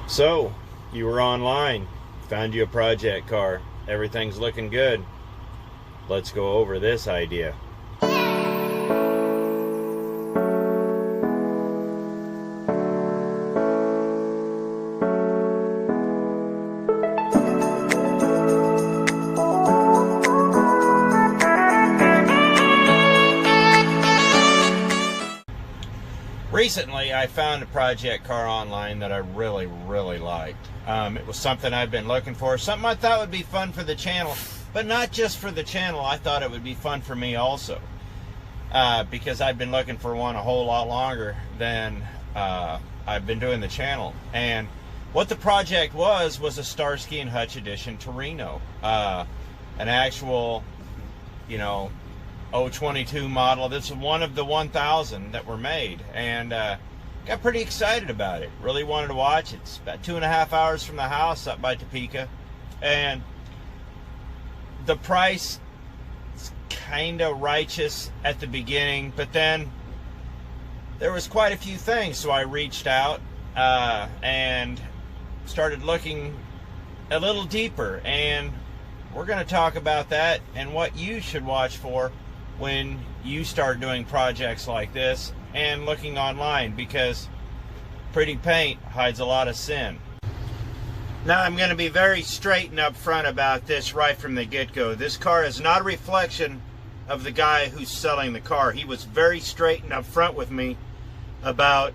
So, you were online, found you a project car, everything's looking good. Let's go over this idea. Recently, I found a project car online that I really liked. It was something I've been looking for, something I thought would be fun for the channel, but not just for the channel. I thought it would be fun for me also, because I've been looking for one a whole lot longer than I've been doing the channel. And what the project was a Starsky and Hutch edition Torino, an actual, 022 model. This is one of the 1,000 that were made, and got pretty excited about it. Really wanted to watch it. It's about 2.5 hours from the house up by Topeka, and the price is kind of righteous at the beginning, but then there was quite a few things, so I reached out and started looking a little deeper, and we're going to talk about that and what you should watch for when you start doing projects like this and looking online, because pretty paint hides a lot of sin. Now, I'm going to be very straight and upfront about this right from the get-go. This car is not a reflection of the guy who's selling the car. He was very straight and upfront with me about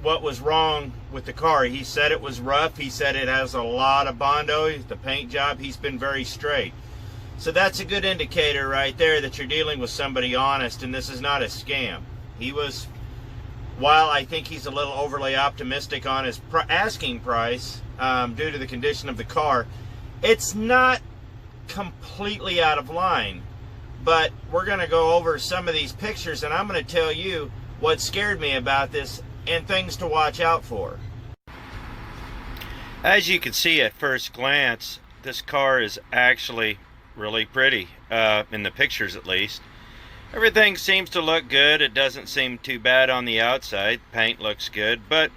what was wrong with the car. He said it was rough. He said it has a lot of Bondo. The paint job, he's been very straight. So that's a good indicator right there that you're dealing with somebody honest, and this is not a scam. He was, while I think he's a little overly optimistic on his asking price due to the condition of the car, it's not completely out of line. But we're going to go over some of these pictures, and I'm going to tell you what scared me about this and things to watch out for. As you can see at first glance, this car is actually really pretty, in the pictures at least. Everything seems to look good. It doesn't seem too bad on the outside. Paint looks good, but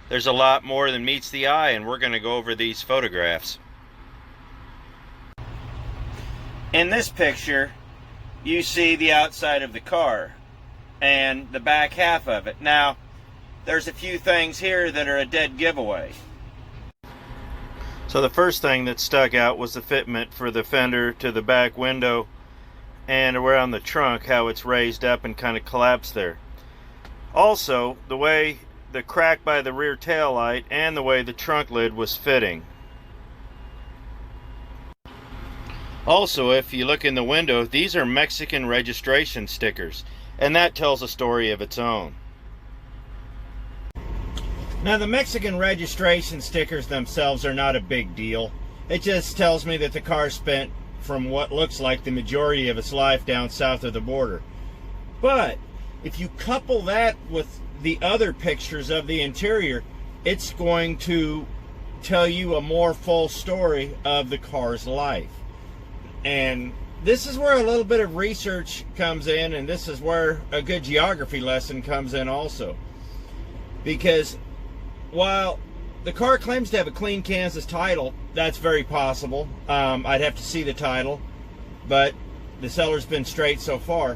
there's a lot more than meets the eye, and we're going to go over these photographs. In this picture, you see the outside of the car and the back half of it. Now, there's a few things here that are a dead giveaway. So the first thing that stuck out was the fitment for the fender to the back window and around the trunk, how it's raised up and kind of collapsed there. Also, the way the crack by the rear tail light and the way the trunk lid was fitting. Also, if you look in the window, these are Mexican registration stickers, and that tells a story of its own. Now, the Mexican registration stickers themselves are not a big deal. It just tells me that the car spent, from what looks like, the majority of its life down south of the border. But if you couple that with the other pictures of the interior, it's going to tell you a more full story of the car's life. And this is where a little bit of research comes in, and this is where a good geography lesson comes in also. Because while the car claims to have a clean Kansas title, that's very possible. I'd have to see the title, but the seller's been straight so far.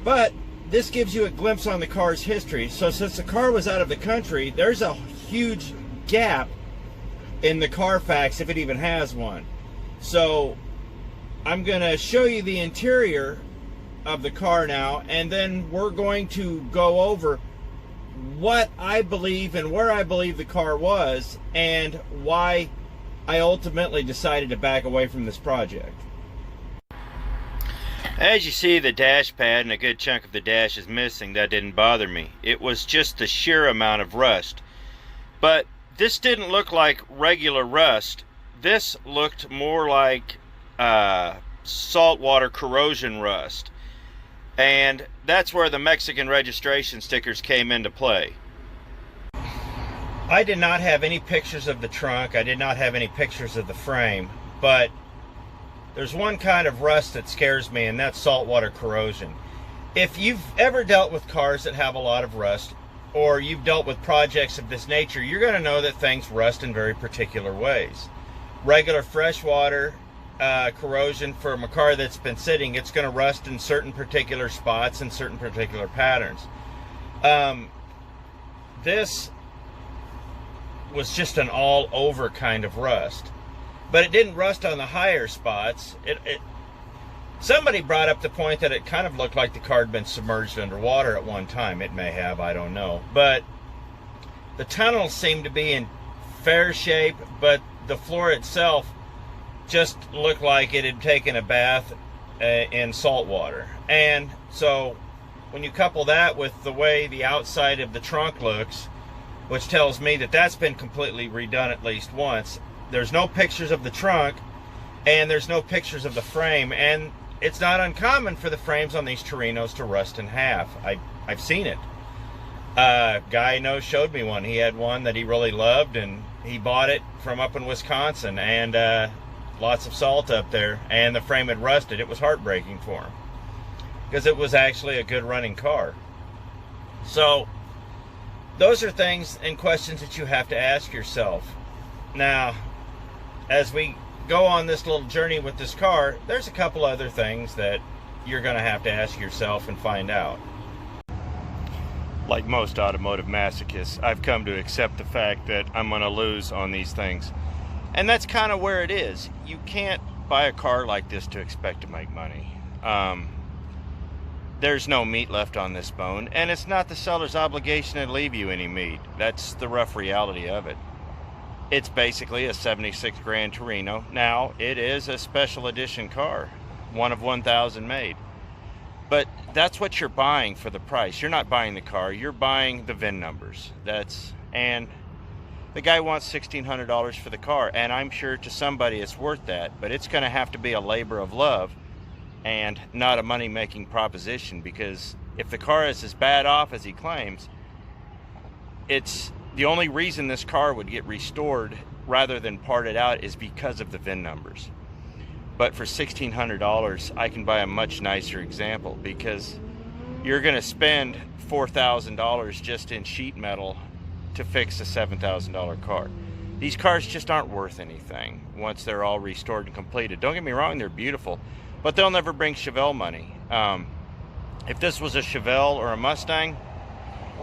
But this gives you a glimpse on the car's history. So since the car was out of the country, there's a huge gap in the Carfax, if it even has one. So I'm going to show you the interior of the car now, and then we're going to go over what I believe and where I believe the car was, and why I ultimately decided to back away from this project. As you see, the dash pad and a good chunk of the dash is missing. That didn't bother me. It was just the sheer amount of rust. But this didn't look like regular rust. This looked more like saltwater corrosion rust. And that's where the Mexican registration stickers came into play. I did not have any pictures of the trunk. I did not have any pictures of the frame. But there's one kind of rust that scares me, and that's saltwater corrosion. If you've ever dealt with cars that have a lot of rust, or you've dealt with projects of this nature, you're going to know that things rust in very particular ways. Regular freshwater corrosion from a car that's been sitting, it's going to rust in certain particular spots and certain particular patterns. This was just an all over kind of rust, but it didn't rust on the higher spots. Somebody brought up the point that it kind of looked like the car had been submerged underwater at one time. It may have, I don't know, but the tunnels seemed to be in fair shape, but the floor itself just looked like it had taken a bath in salt water. And so when you couple that with the way the outside of the trunk looks, which tells me that that's been completely redone at least once, there's no pictures of the trunk and there's no pictures of the frame, and it's not uncommon for the frames on these Torinos to rust in half. I've seen it. Guy I know showed me one. He had one that he really loved, and he bought it from up in Wisconsin, and lots of salt up there, and the frame had rusted. It was heartbreaking for him because it was actually a good running car. So those are things and questions that you have to ask yourself. Now, as we go on this little journey with this car, there's a couple other things that you're going to have to ask yourself and find out. Like most automotive masochists, I've come to accept the fact that I'm going to lose on these things. And that's kind of where it is. You can't buy a car like this to expect to make money. There's no meat left on this bone, and it's not the seller's obligation to leave you any meat. That's the rough reality of it. It's basically a 76 grand Torino. Now, it is a special edition car, one of 1,000 made. But that's what you're buying for the price. You're not buying the car, you're buying the VIN numbers. And the guy wants $1,600 for the car, and I'm sure to somebody it's worth that, but it's going to have to be a labor of love and not a money-making proposition, because if the car is as bad off as he claims, it's the only reason this car would get restored rather than parted out is because of the VIN numbers. But for $1,600, I can buy a much nicer example, because you're going to spend $4,000 just in sheet metal to fix a $7,000 car. These cars just aren't worth anything once they're all restored and completed. Don't get me wrong, they're beautiful, but they'll never bring Chevelle money. If this was a Chevelle or a Mustang,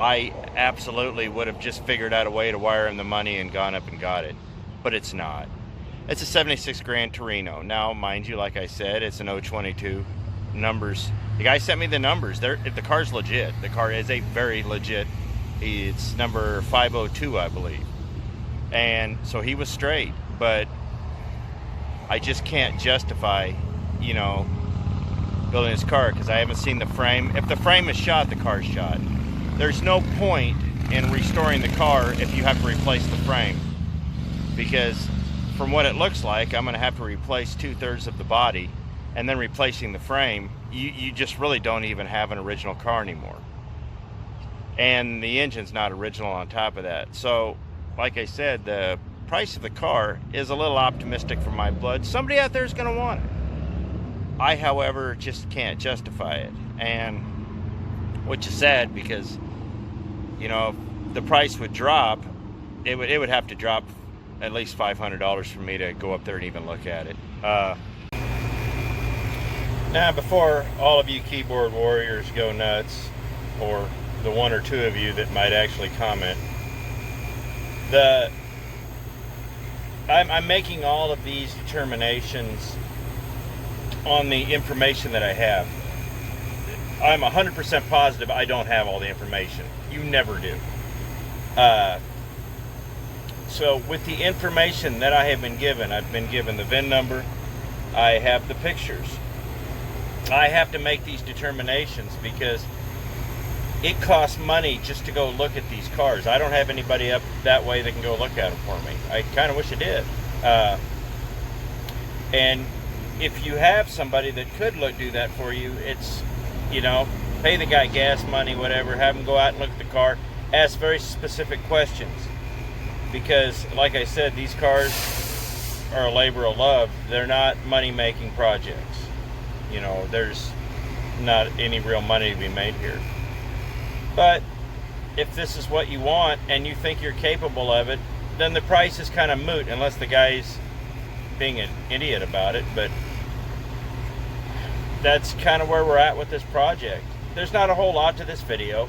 I absolutely would have just figured out a way to wire him the money and gone up and got it. But it's not. It's a 76 grand Torino. Now, mind you, like I said, it's an 022 numbers. The guy sent me the numbers. The car's legit. The car is a very legit. It's number 502, I believe. And so he was straight. But I just can't justify, building his car because I haven't seen the frame. If the frame is shot, the car's shot. There's no point in restoring the car if you have to replace the frame, because from what it looks like, I'm going to have to replace 2/3 of the body, and then replacing the frame, you just really don't even have an original car anymore. And the engine's not original on top of that. So, like I said, the price of the car is a little optimistic for my blood. Somebody out there is going to want it. I, however, just can't justify it. And which is sad, because if the price would drop, it would have to drop at least $500 for me to go up there and even look at it. Now, before all of you keyboard warriors go nuts, or the one or two of you that might actually comment, I'm making all of these determinations on the information that I have. I'm 100% positive I don't have all the information. You never do. So with the information that I have been given, I've been given the VIN number, I have the pictures. I have to make these determinations because it costs money just to go look at these cars. I don't have anybody up that way that can go look at them for me. I kind of wish I did. And if you have somebody that could do that for you, it's, pay the guy gas money, whatever, have him go out and look at the car, ask very specific questions. Because, like I said, these cars are a labor of love. They're not money-making projects. There's not any real money to be made here. But if this is what you want and you think you're capable of it, then the price is kind of moot unless the guy's being an idiot about it. But that's kind of where we're at with this project. There's not a whole lot to this video.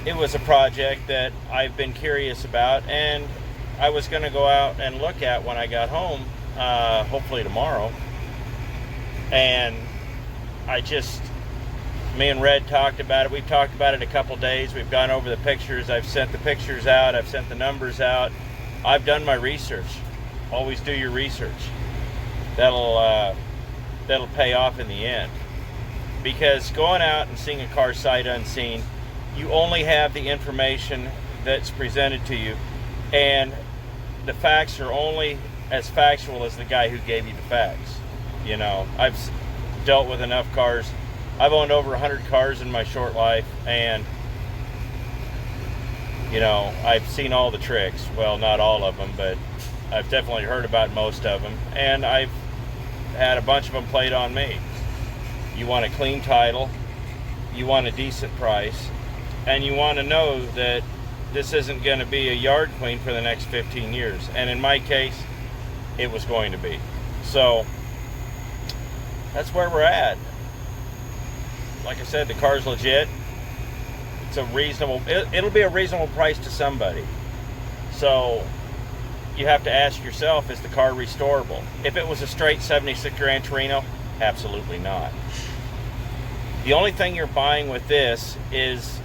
It was a project that I've been curious about, and I was going to go out and look at when I got home, hopefully tomorrow. And me and Red talked about it. We've talked about it a couple days. We've gone over the pictures. I've sent the pictures out. I've sent the numbers out. I've done my research. Always do your research. That'll pay off in the end. Because going out and seeing a car sight unseen, you only have the information that's presented to you, and the facts are only as factual as the guy who gave you the facts. You know, I've dealt with enough cars. I've owned over 100 cars in my short life, and you know, I've seen all the tricks. Well, not all of them, but I've definitely heard about most of them, and I've had a bunch of them played on me. You want a clean title, you want a decent price, and you want to know that this isn't going to be a yard queen for the next 15 years. And in my case, it was going to be. So that's where we're at. Like I said, the car's legit. It's a reasonable, it'll be a reasonable price to somebody. So you have to ask yourself, is the car restorable? If it was a straight 76 Gran Torino, absolutely not. The only thing you're buying with this is,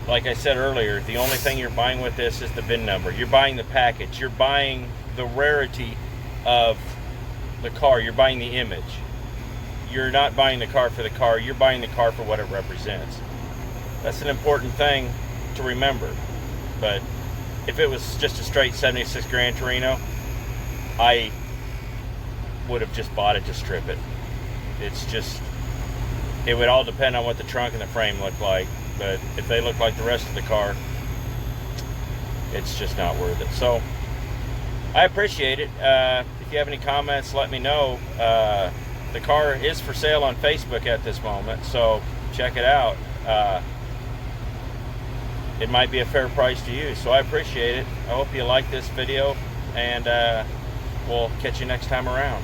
like I said earlier, the only thing you're buying with this is the VIN number. You're buying the package. You're buying the rarity of the car. You're buying the image. You're not buying the car for the car. You're buying the car for what it represents. That's an important thing to remember. But if it was just a straight 76 Gran Torino, I would have just bought it to strip it. It's just, it would all depend on what the trunk and the frame look like. But if they look like the rest of the car, it's just not worth it. So I appreciate it. If you have any comments, let me know. The car is for sale on Facebook at this moment, so check it out. It might be a fair price to you, so I appreciate it. I hope you like this video, and we'll catch you next time around.